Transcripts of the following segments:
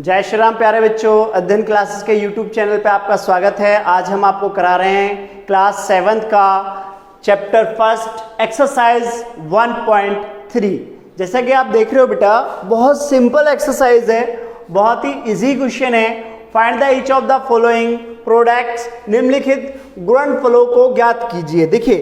जय श्री राम प्यारे बच्चों, अध्ययन क्लासेस के YouTube चैनल पे आपका स्वागत है। आज हम आपको करा रहे हैं क्लास 7th का चैप्टर फर्स्ट एक्सरसाइज 1.3। जैसा कि आप देख रहे हो बेटा, बहुत सिंपल एक्सरसाइज है, बहुत ही इजी क्वेश्चन है। Find the each of the following products, निम्नलिखित गुणनफलों को ज्ञात कीजिए। देखिए,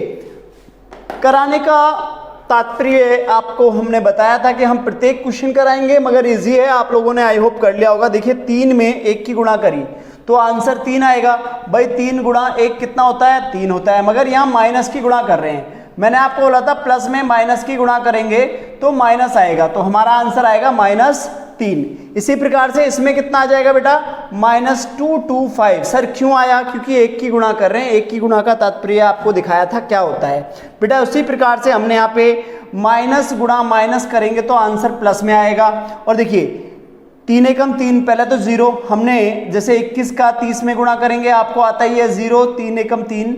कराने का तात्पर्य आपको हमने बताया था कि हम प्रत्येक क्वेश्चन कराएंगे, मगर इजी है, आप लोगों ने आई होप कर लिया होगा। देखिए, 3 में 1 की गुणा करी तो आंसर 3 आएगा। भाई 3 गुणा 1 कितना होता है? 3 होता है, मगर यहाँ माइनस की गुणा कर रहे हैं। मैंने आपको बोला था प्लस में माइनस की गुणा करेंगे तो माइनस आएगा, तो हमारा आंसर आएगा -3। इसी प्रकार से इसमें कितना आ जाएगा बेटा? -225। सर क्यों आया? क्योंकि 1 की गुणा कर रहे हैं। 1 की गुणा का तात्पर्य आपको दिखाया था क्या होता है बेटा। उसी प्रकार से हमने यहाँ पे माइनस गुणा माइनस करेंगे तो आंसर प्लस में आएगा। और देखिए 3 एकम 3, पहले तो 0, हमने जैसे 21 का 30 में गुणा करेंगे, आपको आता ही है 0, 3 एकम 3,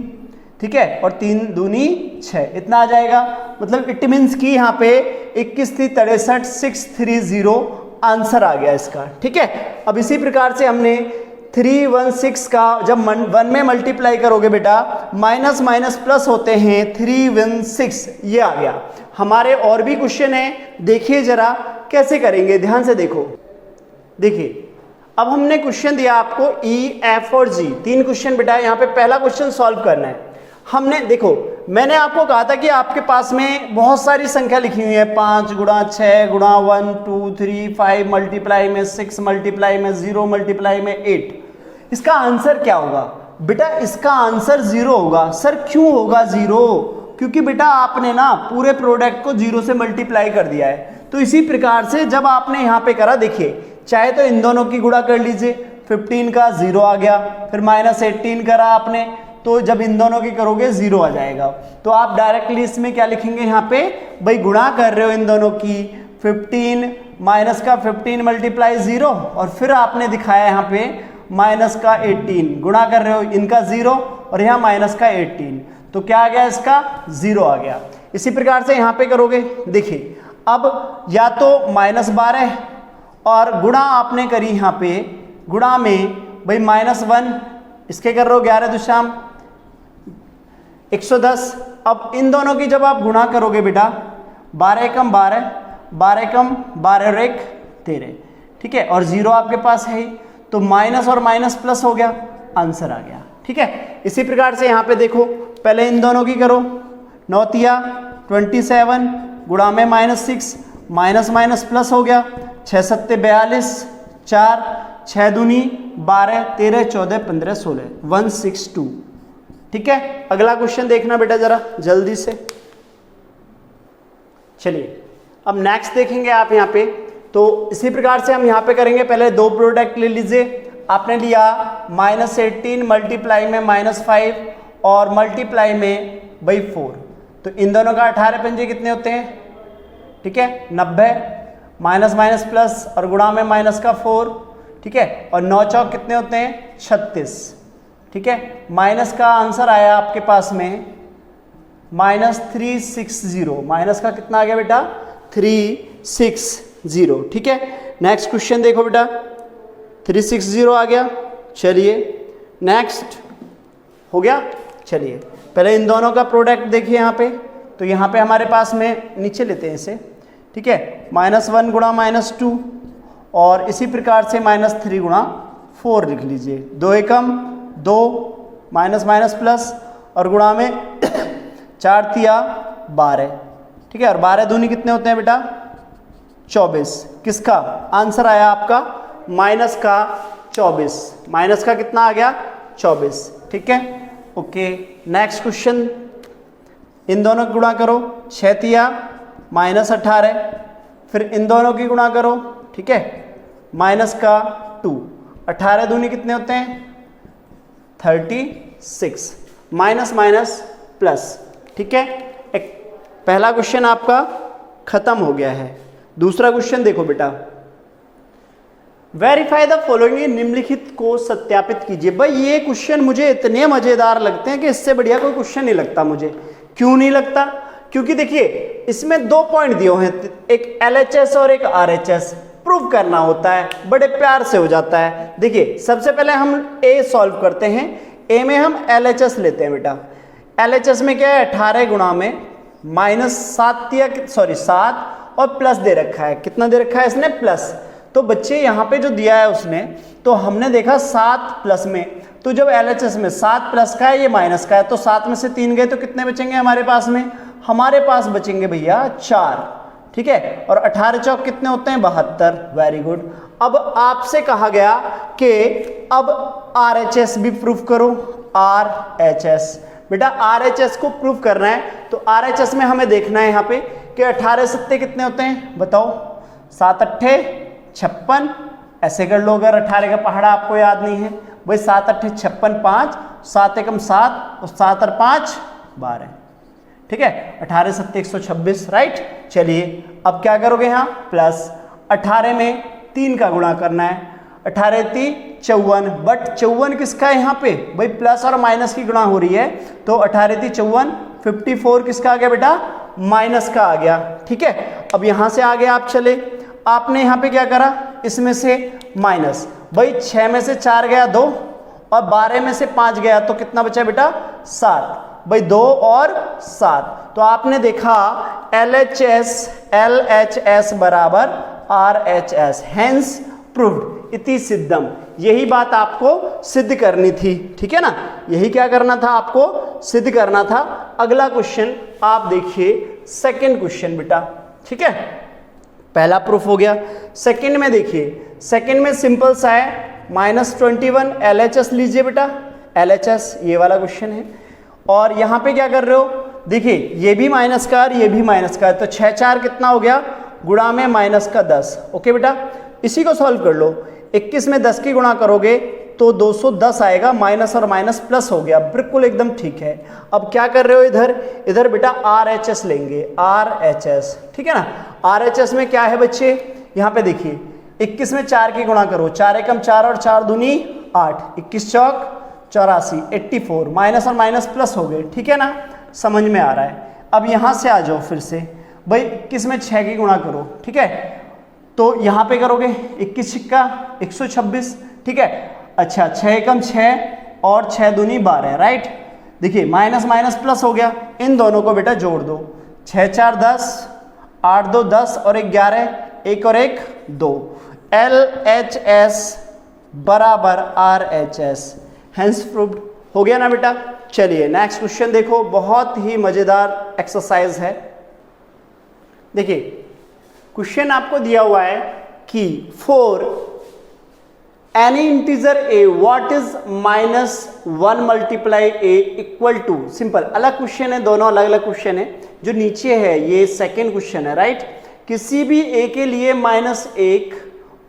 ठीक है, और 3 दूनी 6, इतना आ जाएगा। मतलब इट मीन्स की यहाँ पे 21 थी 63, 630 आंसर आ गया इसका, ठीक है। अब इसी प्रकार से हमने 316 का जब 1 में मल्टीप्लाई करोगे बेटा, माइनस माइनस प्लस होते हैं, 316 ये आ गया। हमारे और भी क्वेश्चन है, देखिए जरा कैसे करेंगे, ध्यान से देखो। देखिए, अब हमने क्वेश्चन दिया आपको ई, एफ और जी, 3 क्वेश्चन बेटा। यहाँ पे पहला क्वेश्चन सॉल्व करना है। हमने देखो, मैंने आपको कहा था कि आपके पास में बहुत सारी संख्या लिखी हुई है, 5 गुणा 6 गुणा 1 2 3 5 मल्टीप्लाई में 6 मल्टीप्लाई में 0 मल्टीप्लाई में 8। इसका आंसर क्या होगा बेटा? इसका आंसर 0 होगा। सर क्यों होगा 0? क्योंकि बेटा आपने ना पूरे प्रोडक्ट को 0 से मल्टीप्लाई कर दिया है। तो इसी प्रकार से जब आपने यहाँ पे करा, देखिए चाहे तो इन दोनों की गुणा कर लीजिए, 15 का 0 आ गया, फिर -18 करा आपने, तो जब इन दोनों की करोगे 0 आ जाएगा। तो आप डायरेक्टली इसमें क्या लिखेंगे यहाँ पे? भाई गुणा कर रहे हो इन दोनों की, 15 माइनस का 15 मल्टीप्लाई 0, और फिर आपने दिखाया यहाँ पे माइनस का 18, गुणा कर रहे हो इनका 0 और यहाँ माइनस का 18, तो क्या आ गया? इसका 0 आ गया। इसी प्रकार से यहाँ पे करोगे, देखिए अब या तो -12 और गुणा आपने करी यहाँ पे, गुणा में भाई -1, इसके कर रहे हो 11 दुशाम 110। अब इन दोनों की जब आप गुणा करोगे बेटा, 12 एकम 12, 12 एकम 12 और 1 13, ठीक है, और 0 आपके पास है ही, तो माइनस और माइनस प्लस हो गया, आंसर आ गया, ठीक है। इसी प्रकार से यहाँ पे देखो, पहले इन दोनों की करो, 9 तिया 27 गुणा में -6, माइनस माइनस प्लस हो गया, 6 सत्ते 42, 4 6 दूनी 12, 13 14 15 16, 162, ठीक है। अगला क्वेश्चन देखना बेटा जरा जल्दी से। चलिए अब नेक्स्ट देखेंगे आप यहाँ पे। तो इसी प्रकार से हम यहाँ पे करेंगे, पहले 2 प्रोडक्ट ले लीजिए। आपने लिया -18 मल्टीप्लाई में -5 और मल्टीप्लाई में भाई 4, तो इन दोनों का 18 पंजे कितने होते हैं? ठीक है, 90, माइनस माइनस प्लस और गुणा में माइनस का 4, ठीक है, और 9 चौक कितने होते हैं? 36, ठीक है। माइनस का आंसर आया आपके पास में -360, माइनस का कितना आ गया बेटा? 360, ठीक है। नेक्स्ट क्वेश्चन देखो बेटा, 360 आ गया। चलिए नेक्स्ट हो गया। चलिए पहले इन दोनों का प्रोडक्ट देखिए यहाँ पे, तो यहाँ पे हमारे पास में नीचे लेते हैं इसे, ठीक है, -1 गुणा -2 और इसी प्रकार से -3 गुणा 4 लिख लीजिए, 2 एकम 2, माइनस माइनस प्लस और गुणा में 4 तिया 12, ठीक है, और 12 दूनी कितने होते हैं बेटा? 24। किसका आंसर आया आपका? माइनस का 24, माइनस का कितना आ गया? 24, ठीक है, ओके। नेक्स्ट क्वेश्चन, इन दोनों की गुणा करो, 6 तिया -18, फिर इन दोनों की गुणा करो, ठीक है, माइनस का 2, 18 दूनी कितने होते हैं? 36, माइनस माइनस प्लस, ठीक है। एक पहला क्वेश्चन आपका खत्म हो गया है। दूसरा क्वेश्चन देखो बेटा, वेरीफाई द फॉलोइंग, निम्नलिखित को सत्यापित कीजिए। भाई ये क्वेश्चन मुझे इतने मजेदार लगते हैं कि इससे बढ़िया कोई क्वेश्चन नहीं लगता मुझे। क्यों नहीं लगता? क्योंकि देखिए इसमें 2 पॉइंट दिए हैं, एक LHS और एक RHS। प्रूव करना होता है, बड़े प्यार से हो जाता है। देखिए सबसे पहले हम ए सॉल्व करते हैं। ए में हम LHS लेते हैं बेटा। LHS में क्या है, 18 गुणा में -7 और प्लस दे रखा है। कितना दे रखा है इसने, प्लस। तो बच्चे यहाँ पे जो दिया है उसने, तो हमने देखा 7 प्लस में, तो जब LHS में 7 प्लस का है, ये माइनस का है, तो 7 में से 3 गए तो कितने बचेंगे हमारे पास में, हमारे पास बचेंगे भैया 4। ठीक है, और 18 चौक कितने होते हैं, 72। Very good. अब आपसे कहा गया कि अब RHS भी प्रूफ करो। RHS बेटा, RHS को प्रूफ करना है तो RHS में हमें देखना है यहाँ पे कि 18 सत्ते कितने होते हैं, बताओ। 7 अट्ठे 56, ऐसे कर लो अगर 18 का पहाड़ा आपको याद नहीं है भाई। 7 अट्ठे 56, 5 7 एकम 7 और 7 और 5 12। ठीक है, 18 सत्ते 126, राइट। चलिए अब क्या करोगे, यहाँ प्लस 18 में 3 का गुणा करना है। 18 3 54, बट 54 किसका है यहाँ पे भाई, प्लस और माइनस की गुणा हो रही है, तो 18 3 54, 54 किसका आ गया बेटा, माइनस का आ गया। ठीक है, अब यहाँ से आगे आप चले, आपने यहाँ पे क्या करा, इसमें से माइनस, भाई 6 में से 4 गया 2 और 12 में से 5 गया, तो कितना बचा बेटा, 7। भाई 2 और 7, तो आपने देखा LHS बराबर RHS, हेंस प्रूव्ड इति सिद्धम। यही बात आपको सिद्ध करनी थी। ठीक है ना, यही क्या करना था आपको, सिद्ध करना था। अगला क्वेश्चन आप देखिए, सेकंड क्वेश्चन बेटा। ठीक है, पहला प्रूफ हो गया। सेकंड में देखिए, सेकंड में सिंपल सा है, -21 LHS लीजिए बेटा। LHS ये वाला क्वेश्चन है, और यहाँ पे क्या कर रहे हो, देखिए ये भी माइनस का और ये भी माइनस का है, तो 6 4 कितना हो गया, गुणा में -10। ओके बेटा, इसी को सॉल्व कर लो। 21 में 10 की गुणा करोगे तो 210 आएगा, माइनस और माइनस प्लस हो गया, बिल्कुल एकदम ठीक है। अब क्या कर रहे हो इधर बेटा RHS लेंगे, RHS। ठीक है ना, RHS में क्या है बच्चे, यहाँ पे देखिए 21 में 4 की गुणा करो, 4 एकम 4 और 4 दूनी 8, 21 चौक 84, 84, माइनस और माइनस प्लस हो गए। ठीक है ना, समझ में आ रहा है। अब यहाँ से आ जाओ फिर से, भाई 21 में 6 की गुणा करो। ठीक है, तो यहाँ पे करोगे 21 छिक्का 126। ठीक है, अच्छा 6 एकम 6 और 6 दूनी 12, राइट। देखिए माइनस माइनस प्लस हो गया, इन दोनों को बेटा जोड़ दो, 6 4 10, 8 2 10 और 11, 1 और 1 2। LHS बराबर RHS, हेंस प्रूव्ड हो गया ना बेटा। चलिए नेक्स्ट क्वेश्चन देखो, बहुत ही मजेदार एक्सरसाइज है। देखिए क्वेश्चन आपको दिया हुआ है कि for any integer a what is -1 multiply a equal to, simple. अलग क्वेश्चन है, दोनों अलग अलग क्वेश्चन है। जो नीचे है ये सेकेंड क्वेश्चन है, राइट। किसी भी a के लिए -1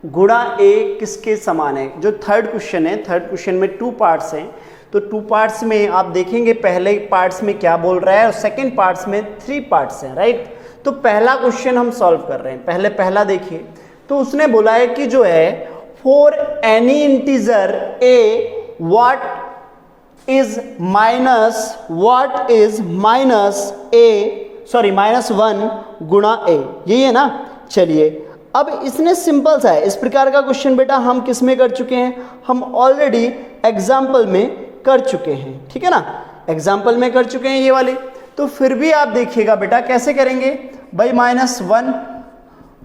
गुणा a किसके समान है। जो थर्ड क्वेश्चन है, थर्ड क्वेश्चन में 2 पार्ट्स हैं, तो 2 पार्ट्स में आप देखेंगे पहले पार्ट्स में क्या बोल रहा है और सेकेंड पार्ट्स में 3 पार्ट्स हैं, राइट। तो पहला क्वेश्चन हम सॉल्व कर रहे हैं, पहला देखिए। तो उसने बोला है कि जो है for any integer a what is -1 गुणा a, यही है ना। चलिए अब इसने सिंपल सा है, इस प्रकार का क्वेश्चन बेटा हम किस में कर चुके हैं, हम ऑलरेडी एग्जाम्पल में कर चुके हैं। ठीक है ना, एग्जाम्पल में कर चुके हैं ये वाली। तो फिर भी आप देखिएगा बेटा कैसे करेंगे, भाई -1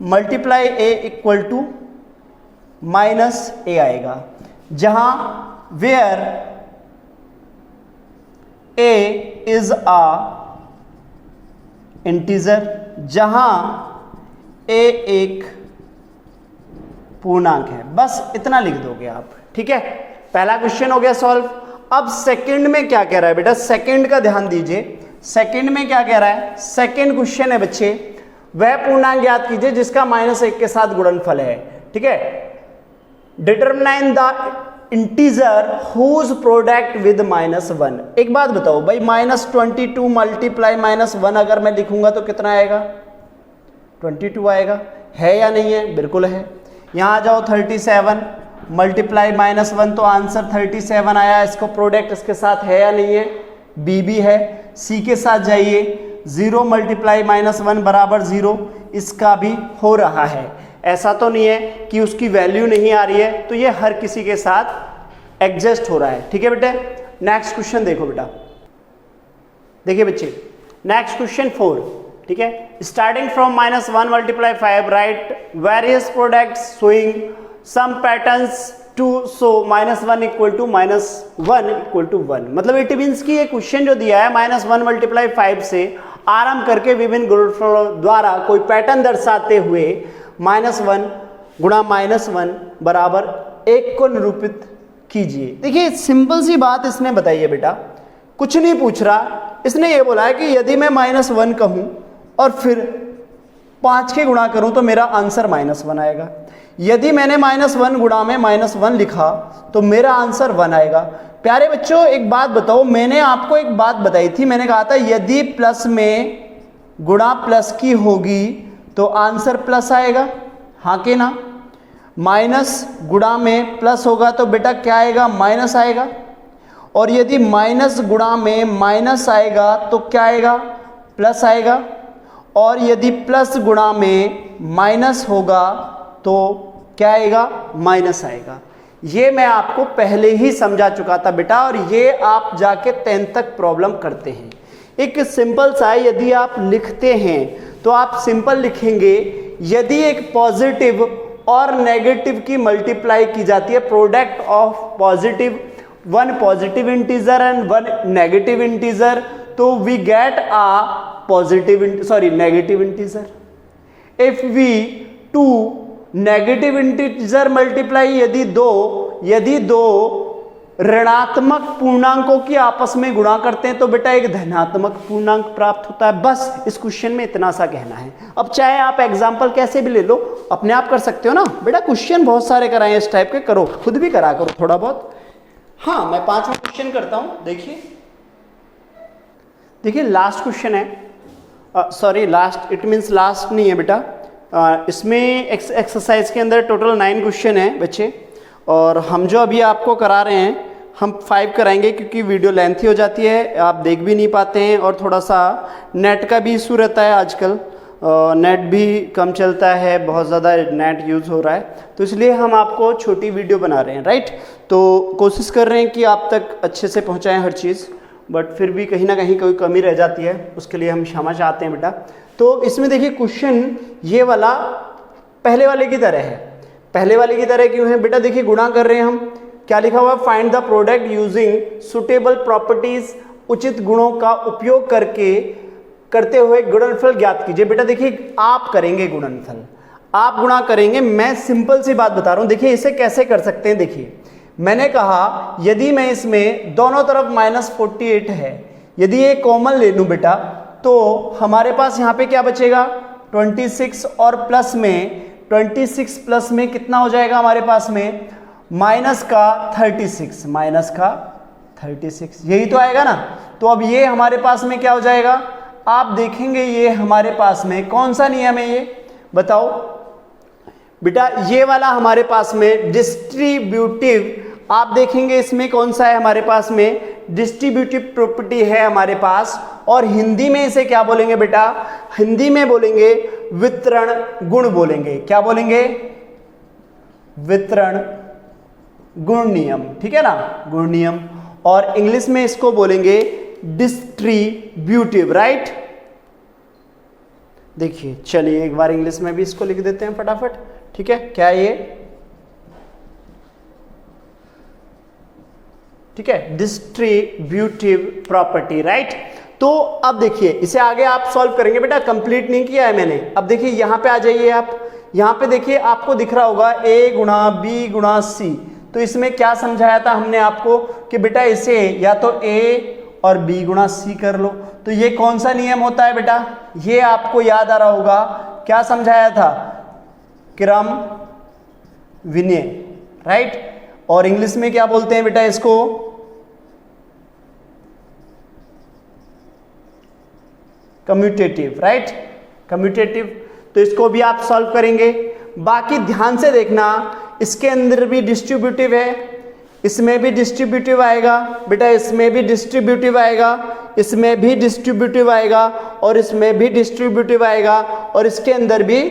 multiply a equal to -a आएगा, जहां where a is a integer, जहां a एक पूर्णांक है। बस इतना लिख दोगे आप। ठीक है, पहला क्वेश्चन हो गया सॉल्व। अब सेकंड में क्या कह रहा है बेटा, सेकंड का ध्यान दीजिए। सेकंड में क्या कह रहा है, सेकंड क्वेश्चन है बच्चे, वह पूर्णांक याद कीजिए जिसका -1 के साथ गुणनफल है। ठीक है, determine the integer whose product with -1। एक बात बताओ भाई, -22 मल्टीप्लाई -1 अगर मैं लिखूंगा तो कितना आएगा, 22 आएगा, है या नहीं है, बिल्कुल है। यहाँ आ जाओ 37 मल्टीप्लाई -1, तो आंसर 37 आया। इसको प्रोडक्ट इसके साथ है या नहीं है, बी भी है। सी के साथ जाइए, 0 मल्टीप्लाई -1 बराबर 0, इसका भी हो रहा है। ऐसा तो नहीं है कि उसकी वैल्यू नहीं आ रही है, तो ये हर किसी के साथ एडजस्ट हो रहा है। ठीक है बेटे, नेक्स्ट क्वेश्चन देखो बेटा। देखिए बच्चे, नेक्स्ट क्वेश्चन 4, ठीक है। Starting from -1 multiply 5 right various products showing some patterns to so -1 equal to -1 equal to 1। मतलब इट मीन्स कि ये क्वेश्चन जो दिया है -1 मल्टीप्लाई 5 से आरंभ करके विभिन्न गुणनफलों द्वारा कोई पैटर्न दर्शाते हुए -1 गुणा -1 बराबर 1 को निरूपित कीजिए। देखिए सिंपल सी बात इसने बताई है बेटा, कुछ नहीं पूछ रहा, इसने ये बोला है कि यदि मैं -1 कहूं और फिर 5 के गुणा करूं तो मेरा आंसर -1 आएगा। यदि मैंने -1 गुणा में -1 लिखा तो मेरा आंसर 1 आएगा। प्यारे बच्चों एक बात बताओ, मैंने आपको एक बात बताई थी, मैंने कहा था यदि प्लस में गुणा प्लस की होगी तो आंसर प्लस आएगा, हाँ के ना। माइनस गुणा में प्लस होगा तो बेटा क्या आएगा, माइनस आएगा। और यदि माइनस गुणा में माइनस आएगा तो क्या आएगा, प्लस आएगा। और यदि प्लस गुणा में माइनस होगा तो क्या आएगा, माइनस आएगा। ये मैं आपको पहले ही समझा चुका था बेटा, और ये आप जाके 10th तक प्रॉब्लम करते हैं। एक सिंपल सा यदि आप लिखते हैं तो आप सिंपल लिखेंगे, यदि एक पॉजिटिव और नेगेटिव की मल्टीप्लाई की जाती है, product of positive, one positive integer and one negative integer, तो we get a positive negative integer. If we two negative integer multiply, यदि दो ऋणात्मक पूर्णांकों की आपस में गुणा करते हैं तो बेटा एक धनात्मक पूर्णांक प्राप्त होता है। बस इस क्वेश्चन में इतना सा कहना है। अब चाहे आप एग्जाम्पल कैसे भी ले लो, अपने आप कर सकते हो ना बेटा। क्वेश्चन बहुत सारे कराए इस टाइप के, करो खुद भी करा करो थोड़ा बहुत। हाँ मैं 5वां क्वेश्चन करता हूं। देखिए लास्ट क्वेश्चन है, sorry last it means last नहीं है बेटा। इसमें एक्सरसाइज के अंदर टोटल 9 क्वेश्चन है बच्चे, और हम जो अभी आपको करा रहे हैं हम 5 कराएंगे क्योंकि वीडियो लेंथी हो जाती है, आप देख भी नहीं पाते हैं, और थोड़ा सा नेट का भी इशू रहता है आजकल, नेट भी कम चलता है, बहुत ज़्यादा नेट यूज़ हो रहा है, तो इसलिए हम आपको छोटी वीडियो बना रहे हैं, राइट। तो कोशिश कर रहे हैं कि आप तक अच्छे से पहुँचाएँ हर चीज़, बट फिर भी कहीं ना कहीं कोई कमी रह जाती है, उसके लिए हम क्षमा चाहते हैं बेटा। तो इसमें देखिए क्वेश्चन ये वाला पहले वाले की तरह है। पहले वाले की तरह क्यों है बेटा, देखिए गुणा कर रहे हैं हम, क्या लिखा हुआ है, find the product using suitable properties, उचित गुणों का उपयोग करते हुए गुणनफल ज्ञात कीजिए। बेटा देखिए आप करेंगे गुणनफल, आप गुणा करेंगे, मैं सिंपल सी बात बता रहा हूं। देखिए इसे कैसे कर सकते हैं, देखिए मैंने कहा यदि मैं इसमें दोनों तरफ -48 है, यदि ये कॉमन ले लूं बेटा तो हमारे पास यहाँ पे क्या बचेगा 26, और प्लस में 26 प्लस में कितना हो जाएगा हमारे पास में माइनस का 36, यही तो आएगा ना। तो अब ये हमारे पास में क्या हो जाएगा, आप देखेंगे ये हमारे पास में कौन सा नियम है, ये बताओ बेटा। ये वाला हमारे पास में डिस्ट्रीब्यूटिव, आप देखेंगे इसमें कौन सा है हमारे पास में, डिस्ट्रीब्यूटिव प्रॉपर्टी है हमारे पास, और हिंदी में इसे क्या बोलेंगे बेटा, हिंदी में बोलेंगे वितरण गुण बोलेंगे। क्या बोलेंगे, वितरण गुण नियम, ठीक है ना, गुण नियम। और इंग्लिश में इसको बोलेंगे डिस्ट्रीब्यूटिव, राइट। देखिए चलिए एक बार इंग्लिश में भी इसको लिख देते हैं फटाफट, ठीक है। क्या ये, ठीक है, डिस्ट्रीब्यूटिव प्रॉपर्टी, राइट। तो अब देखिए इसे आगे आप सॉल्व करेंगे बेटा, कंप्लीट नहीं किया है मैंने। अब देखिए यहां पे आ जाइए आप, यहां पे देखिए आपको दिख रहा होगा a गुणा b गुणा c। तो इसमें क्या समझाया था हमने आपको कि बेटा इसे या तो a और b गुणा c कर लो। तो ये कौन सा नियम होता है बेटा, ये आपको याद आ रहा होगा, क्या समझाया था, क्रम विनय, राइट। और इंग्लिश में क्या बोलते हैं बेटा इसको, कम्यूटेटिव, राइट, कम्यूटेटिव। तो इसको भी आप सॉल्व करेंगे। बाकी ध्यान से देखना, इसके अंदर भी डिस्ट्रीब्यूटिव है, इसमें भी डिस्ट्रीब्यूटिव आएगा बेटा, इसमें भी डिस्ट्रीब्यूटिव आएगा, इसमें भी डिस्ट्रीब्यूटिव आएगा, और इसमें भी डिस्ट्रीब्यूटिव आएगा, और इसके अंदर भी